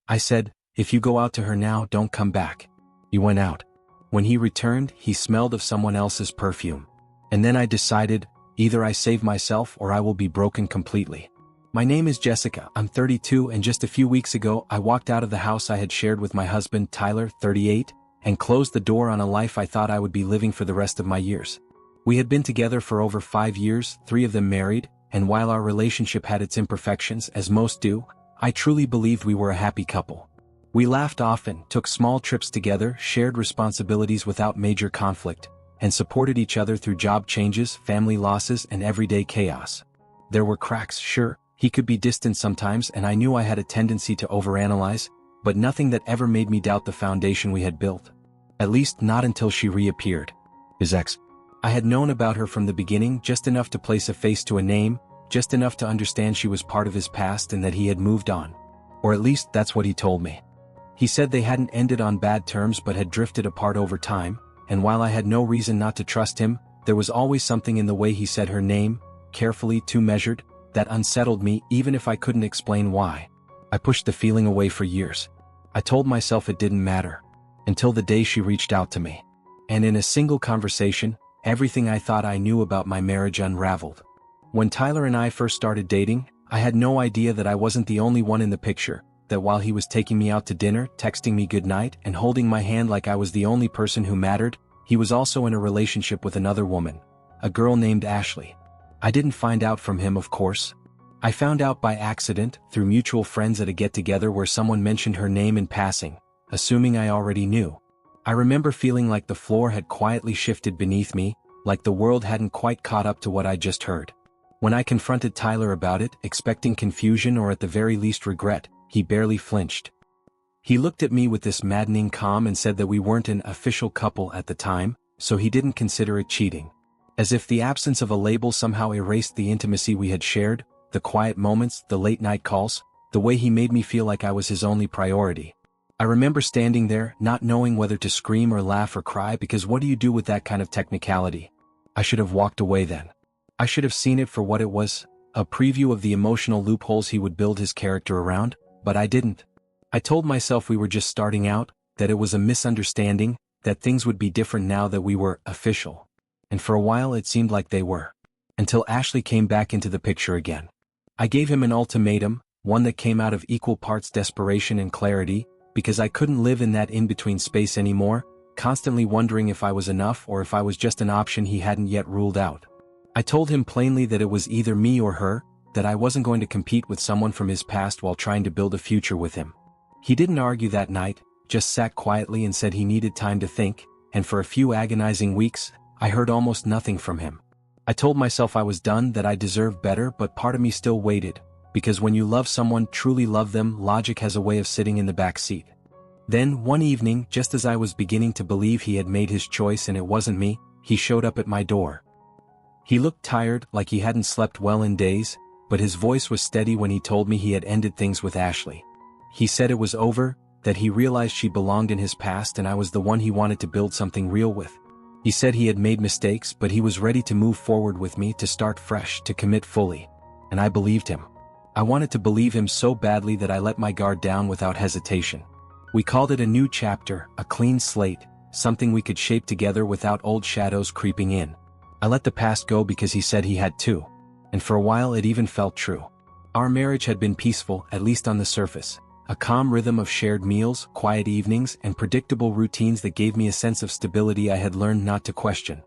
I said, "If you go out to her now, don't come back." He went out. When he returned, he smelled of someone else's perfume. And then I decided, either I save myself or I will be broken completely. My name is Jessica, I'm 32, and just a few weeks ago I walked out of the house I had shared with my husband Tyler, 38, and closed the door on a life I thought I would be living for the rest of my years. We had been together for over 5 years, 3 of them married, and while our relationship had its imperfections, as most do, I truly believed we were a happy couple. We laughed often, took small trips together, shared responsibilities without major conflict, and supported each other through job changes, family losses, and everyday chaos. There were cracks, sure, he could be distant sometimes, and I knew I had a tendency to overanalyze, but nothing that ever made me doubt the foundation we had built. At least not until she reappeared. His ex. I had known about her from the beginning, just enough to place a face to a name, just enough to understand she was part of his past and that he had moved on. Or at least that's what he told me. He said they hadn't ended on bad terms but had drifted apart over time, and while I had no reason not to trust him, there was always something in the way he said her name, carefully, too measured, that unsettled me even if I couldn't explain why. I pushed the feeling away for years. I told myself it didn't matter. Until the day she reached out to me. And in a single conversation, everything I thought I knew about my marriage unraveled. When Tyler and I first started dating, I had no idea that I wasn't the only one in the picture, that while he was taking me out to dinner, texting me goodnight, and holding my hand like I was the only person who mattered, he was also in a relationship with another woman, a girl named Ashley. I didn't find out from him, of course. I found out by accident, through mutual friends at a get-together where someone mentioned her name in passing, assuming I already knew. I remember feeling like the floor had quietly shifted beneath me, like the world hadn't quite caught up to what I just heard. When I confronted Tyler about it, expecting confusion or at the very least regret, he barely flinched. He looked at me with this maddening calm and said that we weren't an official couple at the time, so he didn't consider it cheating. As if the absence of a label somehow erased the intimacy we had shared, the quiet moments, the late-night calls, the way he made me feel like I was his only priority. I remember standing there, not knowing whether to scream or laugh or cry, because what do you do with that kind of technicality? I should have walked away then. I should have seen it for what it was, a preview of the emotional loopholes he would build his character around, but I didn't. I told myself we were just starting out, that it was a misunderstanding, that things would be different now that we were official. And for a while it seemed like they were. Until Ashley came back into the picture again. I gave him an ultimatum, one that came out of equal parts desperation and clarity, because I couldn't live in that in-between space anymore, constantly wondering if I was enough or if I was just an option he hadn't yet ruled out. I told him plainly that it was either me or her, that I wasn't going to compete with someone from his past while trying to build a future with him. He didn't argue that night, just sat quietly and said he needed time to think, and for a few agonizing weeks, I heard almost nothing from him. I told myself I was done, that I deserved better, but part of me still waited, because when you love someone, truly love them, logic has a way of sitting in the back seat. Then, one evening, just as I was beginning to believe he had made his choice and it wasn't me, he showed up at my door. He looked tired, like he hadn't slept well in days, but his voice was steady when he told me he had ended things with Ashley. He said it was over, that he realized she belonged in his past and I was the one he wanted to build something real with. He said he had made mistakes, but he was ready to move forward with me, to start fresh, to commit fully. And I believed him. I wanted to believe him so badly that I let my guard down without hesitation. We called it a new chapter, a clean slate, something we could shape together without old shadows creeping in. I let the past go because he said he had to. And for a while it even felt true. Our marriage had been peaceful, at least on the surface. A calm rhythm of shared meals, quiet evenings, and predictable routines that gave me a sense of stability I had learned not to question.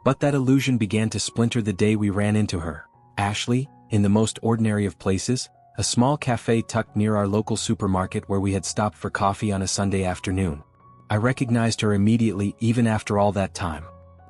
But that illusion began to splinter the day we ran into her. Ashley, in the most ordinary of places, a small cafe tucked near our local supermarket where we had stopped for coffee on a Sunday afternoon. I recognized her immediately, even after all that time.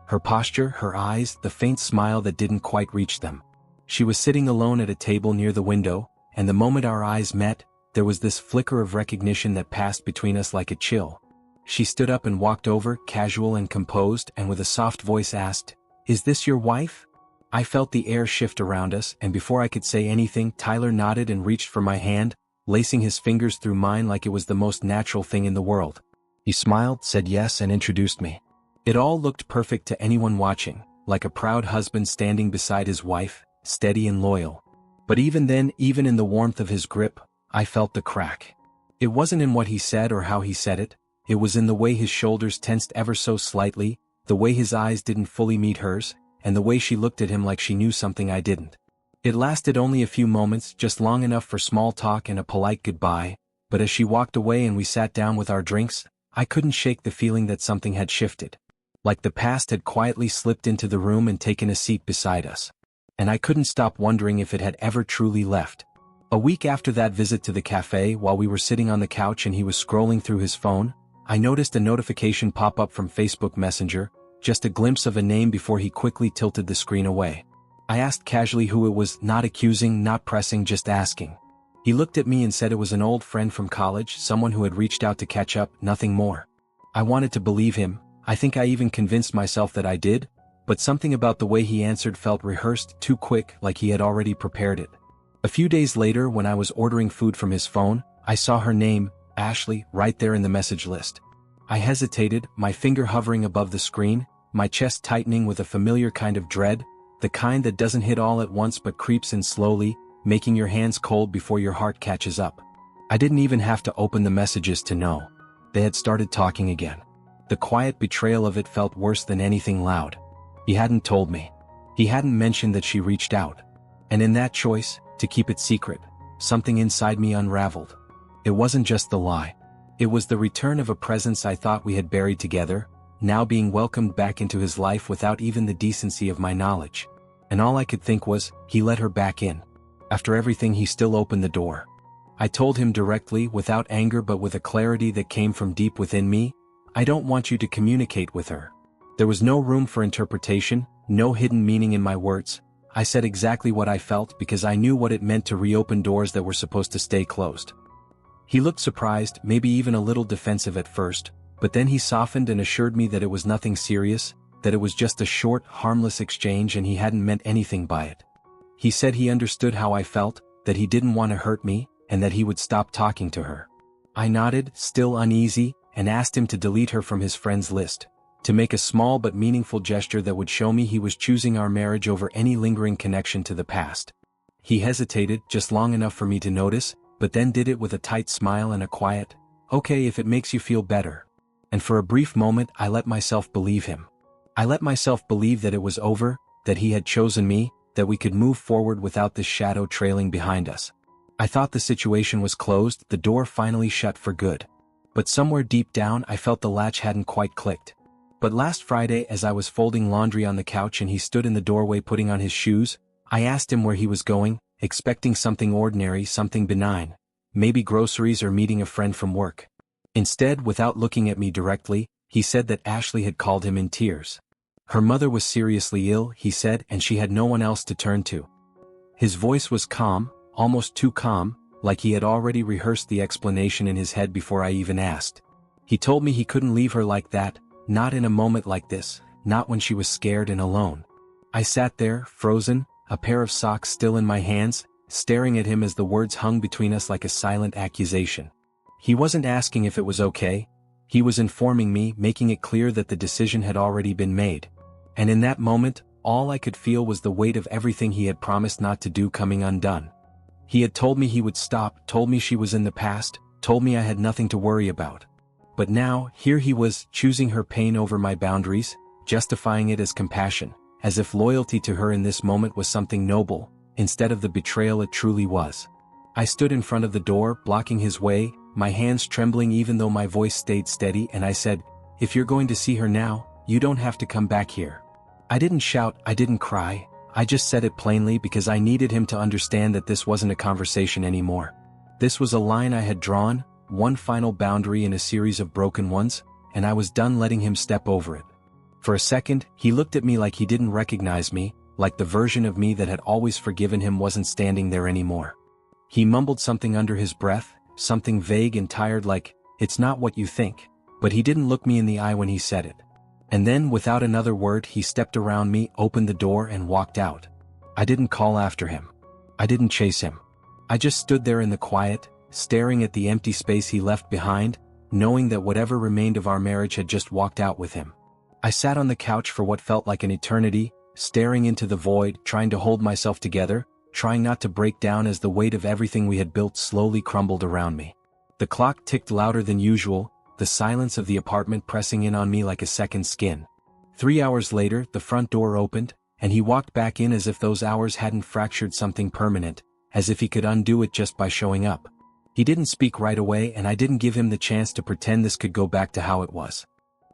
Her posture, her eyes, the faint smile that didn't quite reach them. She was sitting alone at a table near the window, and the moment our eyes met, there was this flicker of recognition that passed between us like a chill. She stood up and walked over, casual and composed, and with a soft voice asked, "Is this your wife?" I felt the air shift around us, and before I could say anything, Tyler nodded and reached for my hand, lacing his fingers through mine like it was the most natural thing in the world. He smiled, said yes, and introduced me. It all looked perfect to anyone watching, like a proud husband standing beside his wife, steady and loyal. But even then, even in the warmth of his grip, I felt the crack. It wasn't in what he said or how he said it was in the way his shoulders tensed ever so slightly, the way his eyes didn't fully meet hers, and the way she looked at him like she knew something I didn't. It lasted only a few moments, just long enough for small talk and a polite goodbye, but as she walked away and we sat down with our drinks, I couldn't shake the feeling that something had shifted. Like the past had quietly slipped into the room and taken a seat beside us. And I couldn't stop wondering if it had ever truly left. A week after that visit to the cafe, while we were sitting on the couch and he was scrolling through his phone, I noticed a notification pop up from Facebook Messenger, just a glimpse of a name before he quickly tilted the screen away. I asked casually who it was, not accusing, not pressing, just asking. He looked at me and said it was an old friend from college, someone who had reached out to catch up, nothing more. I wanted to believe him, I think I even convinced myself that I did, but something about the way he answered felt rehearsed, too quick, like he had already prepared it. A few days later, when I was ordering food from his phone, I saw her name, Ashley, right there in the message list. I hesitated, my finger hovering above the screen, my chest tightening with a familiar kind of dread, the kind that doesn't hit all at once but creeps in slowly, making your hands cold before your heart catches up. I didn't even have to open the messages to know. They had started talking again. The quiet betrayal of it felt worse than anything loud. He hadn't told me. He hadn't mentioned that she reached out. And in that choice, to keep it secret, something inside me unraveled. It wasn't just the lie. It was the return of a presence I thought we had buried together, now being welcomed back into his life without even the decency of my knowledge. And all I could think was, he let her back in. After everything, he still opened the door. I told him directly, without anger but with a clarity that came from deep within me, I don't want you to communicate with her. There was no room for interpretation, no hidden meaning in my words. I said exactly what I felt because I knew what it meant to reopen doors that were supposed to stay closed. He looked surprised, maybe even a little defensive at first, but then he softened and assured me that it was nothing serious, that it was just a short, harmless exchange and he hadn't meant anything by it. He said he understood how I felt, that he didn't want to hurt me, and that he would stop talking to her. I nodded, still uneasy, and asked him to delete her from his friends list, to make a small but meaningful gesture that would show me he was choosing our marriage over any lingering connection to the past. He hesitated, just long enough for me to notice, but then did it with a tight smile and a quiet, "Okay, if it makes you feel better." And for a brief moment I let myself believe him. I let myself believe that it was over, that he had chosen me, that we could move forward without this shadow trailing behind us. I thought the situation was closed, the door finally shut for good. But somewhere deep down I felt the latch hadn't quite clicked. But last Friday, as I was folding laundry on the couch and he stood in the doorway putting on his shoes, I asked him where he was going, expecting something ordinary, something benign, maybe groceries or meeting a friend from work. Instead, without looking at me directly, he said that Ashley had called him in tears. Her mother was seriously ill, he said, and she had no one else to turn to. His voice was calm, almost too calm, like he had already rehearsed the explanation in his head before I even asked. He told me he couldn't leave her like that, not in a moment like this, not when she was scared and alone. I sat there, frozen, a pair of socks still in my hands, staring at him as the words hung between us like a silent accusation. He wasn't asking if it was okay. He was informing me, making it clear that the decision had already been made. And in that moment, all I could feel was the weight of everything he had promised not to do coming undone. He had told me he would stop, told me she was in the past, told me I had nothing to worry about. But now, here he was, choosing her pain over my boundaries, justifying it as compassion, as if loyalty to her in this moment was something noble, instead of the betrayal it truly was. I stood in front of the door, blocking his way, my hands trembling even though my voice stayed steady, and I said, "If you're going to see her now, you don't have to come back here." I didn't shout, I didn't cry, I just said it plainly because I needed him to understand that this wasn't a conversation anymore. This was a line I had drawn, one final boundary in a series of broken ones, and I was done letting him step over it. For a second, he looked at me like he didn't recognize me, like the version of me that had always forgiven him wasn't standing there anymore. He mumbled something under his breath, something vague and tired like, "It's not what you think," but he didn't look me in the eye when he said it. And then, without another word, he stepped around me, opened the door and walked out. I didn't call after him. I didn't chase him. I just stood there in the quiet, staring at the empty space he left behind, knowing that whatever remained of our marriage had just walked out with him. I sat on the couch for what felt like an eternity, staring into the void, trying to hold myself together, trying not to break down as the weight of everything we had built slowly crumbled around me. The clock ticked louder than usual, the silence of the apartment pressing in on me like a second skin. 3 hours later, the front door opened, and he walked back in as if those hours hadn't fractured something permanent, as if he could undo it just by showing up. He didn't speak right away, and I didn't give him the chance to pretend this could go back to how it was.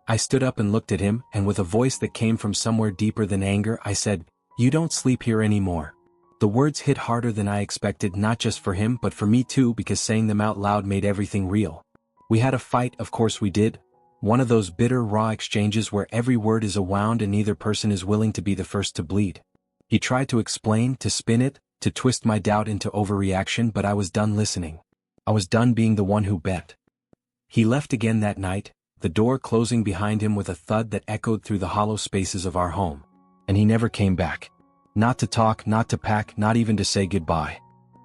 I stood up and looked at him, and with a voice that came from somewhere deeper than anger, I said, "You don't sleep here anymore." The words hit harder than I expected, not just for him but for me too, because saying them out loud made everything real. We had a fight, of course we did. One of those bitter, raw exchanges where every word is a wound and neither person is willing to be the first to bleed. He tried to explain, to spin it, to twist my doubt into overreaction, but I was done listening. I was done being the one who bet. He left again that night, the door closing behind him with a thud that echoed through the hollow spaces of our home. And he never came back. Not to talk, not to pack, not even to say goodbye.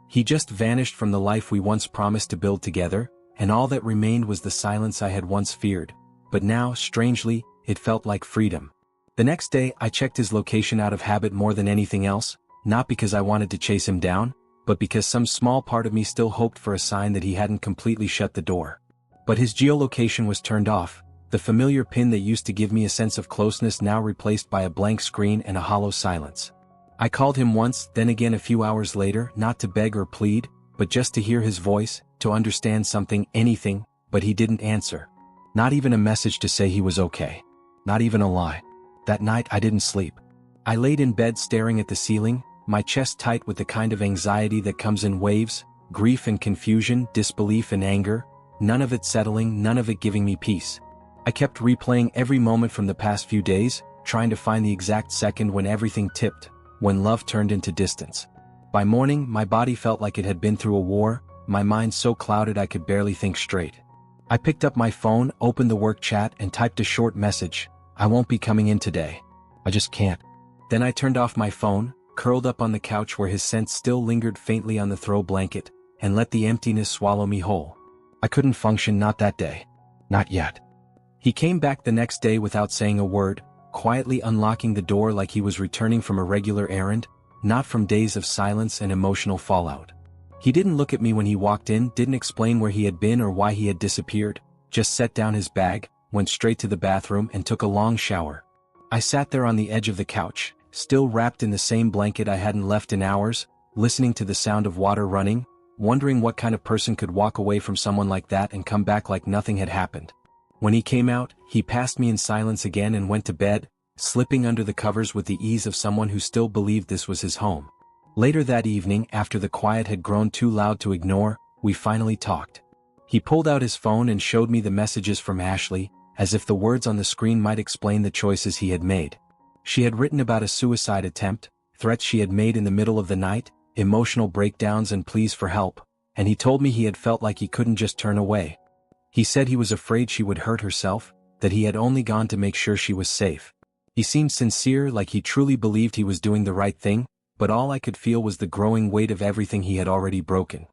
He just vanished from the life we once promised to build together, and all that remained was the silence I had once feared. But now, strangely, it felt like freedom. The next day, I checked his location out of habit more than anything else, not because I wanted to chase him down, but because some small part of me still hoped for a sign that he hadn't completely shut the door. But his geolocation was turned off, the familiar pin that used to give me a sense of closeness now replaced by a blank screen and a hollow silence. I called him once, then again a few hours later, not to beg or plead, but just to hear his voice, to understand something, anything, but he didn't answer. Not even a message to say he was okay. Not even a lie. That night I didn't sleep. I laid in bed staring at the ceiling, my chest tight with the kind of anxiety that comes in waves, grief and confusion, disbelief and anger, none of it settling, none of it giving me peace. I kept replaying every moment from the past few days, trying to find the exact second when everything tipped, when love turned into distance. By morning, my body felt like it had been through a war, my mind so clouded I could barely think straight. I picked up my phone, opened the work chat, and typed a short message, "I won't be coming in today. I just can't." Then I turned off my phone, curled up on the couch where his scent still lingered faintly on the throw blanket, and let the emptiness swallow me whole. I couldn't function, not that day. Not yet. He came back the next day without saying a word, quietly unlocking the door like he was returning from a regular errand, not from days of silence and emotional fallout. He didn't look at me when he walked in, didn't explain where he had been or why he had disappeared, just set down his bag, went straight to the bathroom and took a long shower. I sat there on the edge of the couch, still wrapped in the same blanket I hadn't left in hours, listening to the sound of water running, wondering what kind of person could walk away from someone like that and come back like nothing had happened. When he came out, he passed me in silence again and went to bed, slipping under the covers with the ease of someone who still believed this was his home. Later that evening, after the quiet had grown too loud to ignore, we finally talked. He pulled out his phone and showed me the messages from Ashley, as if the words on the screen might explain the choices he had made. She had written about a suicide attempt, threats she had made in the middle of the night, emotional breakdowns and pleas for help, and he told me he had felt like he couldn't just turn away. He said he was afraid she would hurt herself, that he had only gone to make sure she was safe. He seemed sincere, like he truly believed he was doing the right thing, but all I could feel was the growing weight of everything he had already broken.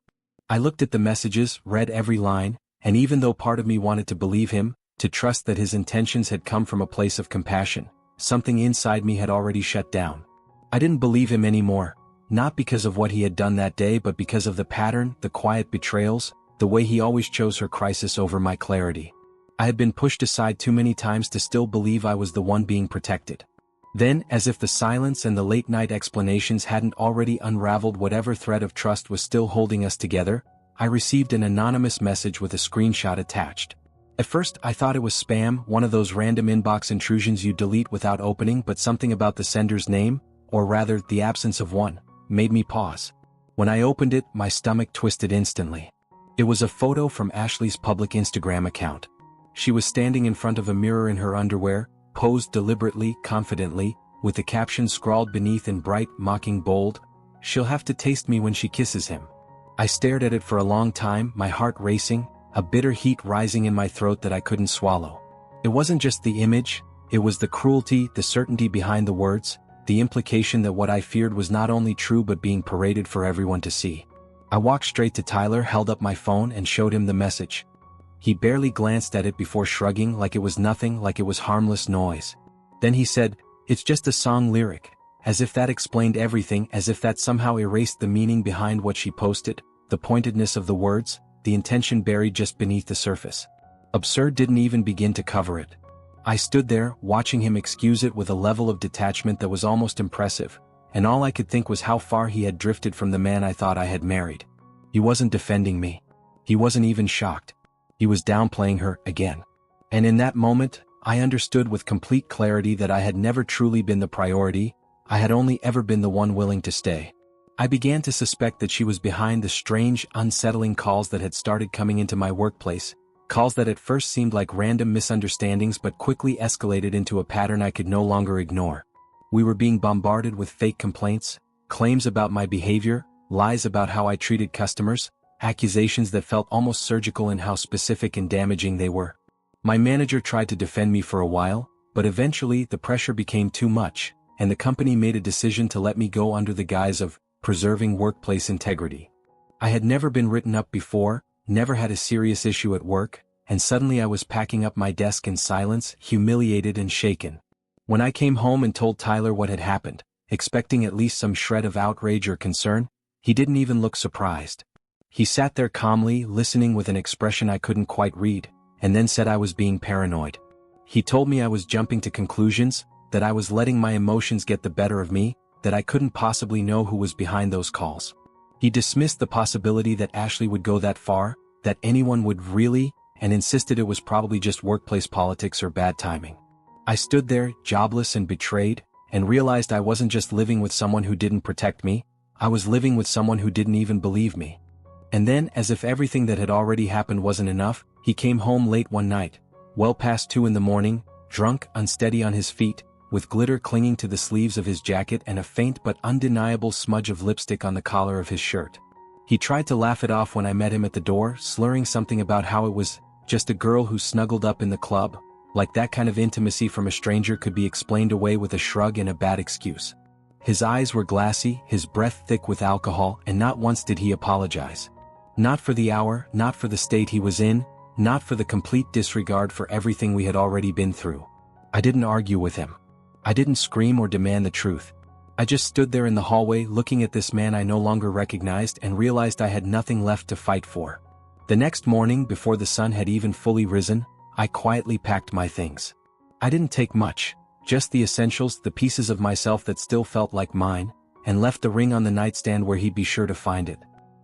I looked at the messages, read every line, and even though part of me wanted to believe him, to trust that his intentions had come from a place of compassion, something inside me had already shut down. I didn't believe him anymore, not because of what he had done that day but because of the pattern, the quiet betrayals, the way he always chose her crisis over my clarity. I had been pushed aside too many times to still believe I was the one being protected. Then, as if the silence and the late-night explanations hadn't already unraveled whatever thread of trust was still holding us together, I received an anonymous message with a screenshot attached. At first, I thought it was spam, one of those random inbox intrusions you delete without opening, but something about the sender's name, or rather, the absence of one, made me pause. When I opened it, my stomach twisted instantly. It was a photo from Ashley's public Instagram account. She was standing in front of a mirror in her underwear, posed deliberately, confidently, with the caption scrawled beneath in bright, mocking bold, "She'll have to taste me when she kisses him." I stared at it for a long time, my heart racing, a bitter heat rising in my throat that I couldn't swallow. It wasn't just the image, it was the cruelty, the certainty behind the words, the implication that what I feared was not only true but being paraded for everyone to see. I walked straight to Tyler, held up my phone and showed him the message. He barely glanced at it before shrugging like it was nothing, like it was harmless noise. Then he said, "It's just a song lyric," as if that explained everything, as if that somehow erased the meaning behind what she posted, the pointedness of the words, the intention buried just beneath the surface. Absurd didn't even begin to cover it. I stood there, watching him excuse it with a level of detachment that was almost impressive, and all I could think was how far he had drifted from the man I thought I had married. He wasn't defending me. He wasn't even shocked. He was downplaying her again. And in that moment, I understood with complete clarity that I had never truly been the priority. I had only ever been the one willing to stay. I began to suspect that she was behind the strange, unsettling calls that had started coming into my workplace, calls that at first seemed like random misunderstandings but quickly escalated into a pattern I could no longer ignore. We were being bombarded with fake complaints, claims about my behavior, lies about how I treated customers, accusations that felt almost surgical in how specific and damaging they were. My manager tried to defend me for a while, but eventually the pressure became too much, and the company made a decision to let me go under the guise of preserving workplace integrity. I had never been written up before, never had a serious issue at work, and suddenly I was packing up my desk in silence, humiliated and shaken. When I came home and told Tyler what had happened, expecting at least some shred of outrage or concern, he didn't even look surprised. He sat there calmly, listening with an expression I couldn't quite read, and then said I was being paranoid. He told me I was jumping to conclusions, that I was letting my emotions get the better of me, that I couldn't possibly know who was behind those calls. He dismissed the possibility that Ashley would go that far, that anyone would really, and insisted it was probably just workplace politics or bad timing. I stood there, jobless and betrayed, and realized I wasn't just living with someone who didn't protect me, I was living with someone who didn't even believe me. And then, as if everything that had already happened wasn't enough, he came home late one night, well past 2 a.m, drunk, unsteady on his feet, with glitter clinging to the sleeves of his jacket and a faint but undeniable smudge of lipstick on the collar of his shirt. He tried to laugh it off when I met him at the door, slurring something about how it was just a girl who snuggled up in the club, like that kind of intimacy from a stranger could be explained away with a shrug and a bad excuse. His eyes were glassy, his breath thick with alcohol, and not once did he apologize. Not for the hour, not for the state he was in, not for the complete disregard for everything we had already been through. I didn't argue with him. I didn't scream or demand the truth. I just stood there in the hallway looking at this man I no longer recognized and realized I had nothing left to fight for. The next morning, before the sun had even fully risen, I quietly packed my things. I didn't take much, just the essentials, the pieces of myself that still felt like mine, and left the ring on the nightstand where he'd be sure to find it.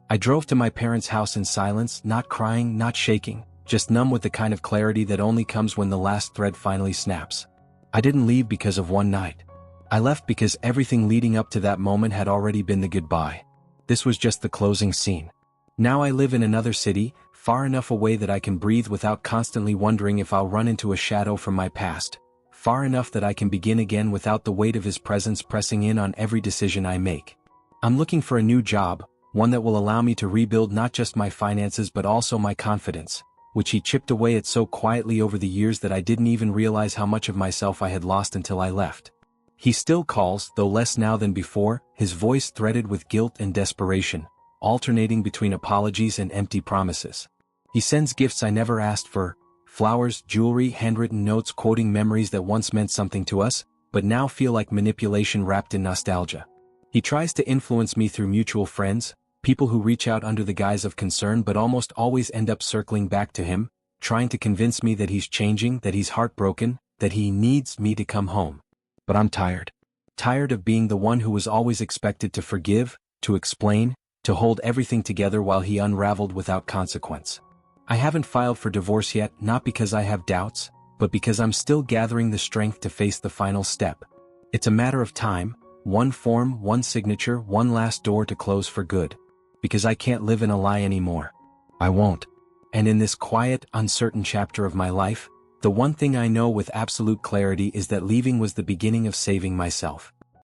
I drove to my parents' house in silence, not crying, not shaking, just numb with the kind of clarity that only comes when the last thread finally snaps. I didn't leave because of one night. I left because everything leading up to that moment had already been the goodbye. This was just the closing scene. Now I live in another city, far enough away that I can breathe without constantly wondering if I'll run into a shadow from my past, far enough that I can begin again without the weight of his presence pressing in on every decision I make. I'm looking for a new job, one that will allow me to rebuild not just my finances but also my confidence, which he chipped away at so quietly over the years that I didn't even realize how much of myself I had lost until I left. He still calls, though less now than before, his voice threaded with guilt and desperation, alternating between apologies and empty promises. He sends gifts I never asked for, flowers, jewelry, handwritten notes quoting memories that once meant something to us, but now feel like manipulation wrapped in nostalgia. He tries to influence me through mutual friends, people who reach out under the guise of concern but almost always end up circling back to him, trying to convince me that he's changing, that he's heartbroken, that he needs me to come home. But I'm tired. Tired of being the one who was always expected to forgive, to explain, to hold everything together while he unraveled without consequence. I haven't filed for divorce yet, not because I have doubts, but because I'm still gathering the strength to face the final step. It's a matter of time, one form, one signature, one last door to close for good. Because I can't live in a lie anymore. I won't. And in this quiet, uncertain chapter of my life, the one thing I know with absolute clarity is that leaving was the beginning of saving myself.